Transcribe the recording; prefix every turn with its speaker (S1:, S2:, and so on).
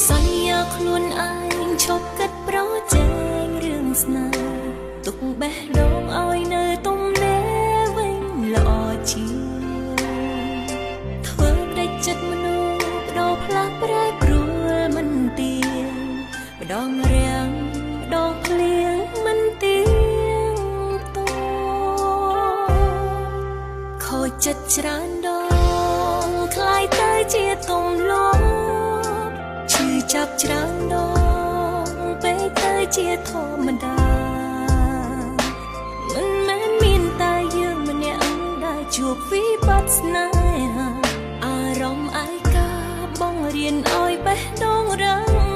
S1: សន្យាខ្លួនឯងឈប់គិតប្រជែងរឿងស្នេហ៍ទុកបេះដូងឲ្យនៅទំនេរវិញល្អជាងធ្វើដេចចិត្តមនុស្សដោផ្លាស់ប្រែប្រួលមិនទៀងម្ដងរាំងម្ដងភ្លៀងមិនទៀងតខូចចិត្តច្រើនដងคล้ายទៅជាទំលាប់ឈឺចាប់ច្រើនដងពេលទៅជាធម្មតាមិនមែនមានតែយើងម្នាក់ដែលជួបវិបត្តិស្នេហាអារម្មណ៍ឯកាបង្រៀនឲ្យបេះដូងរឹង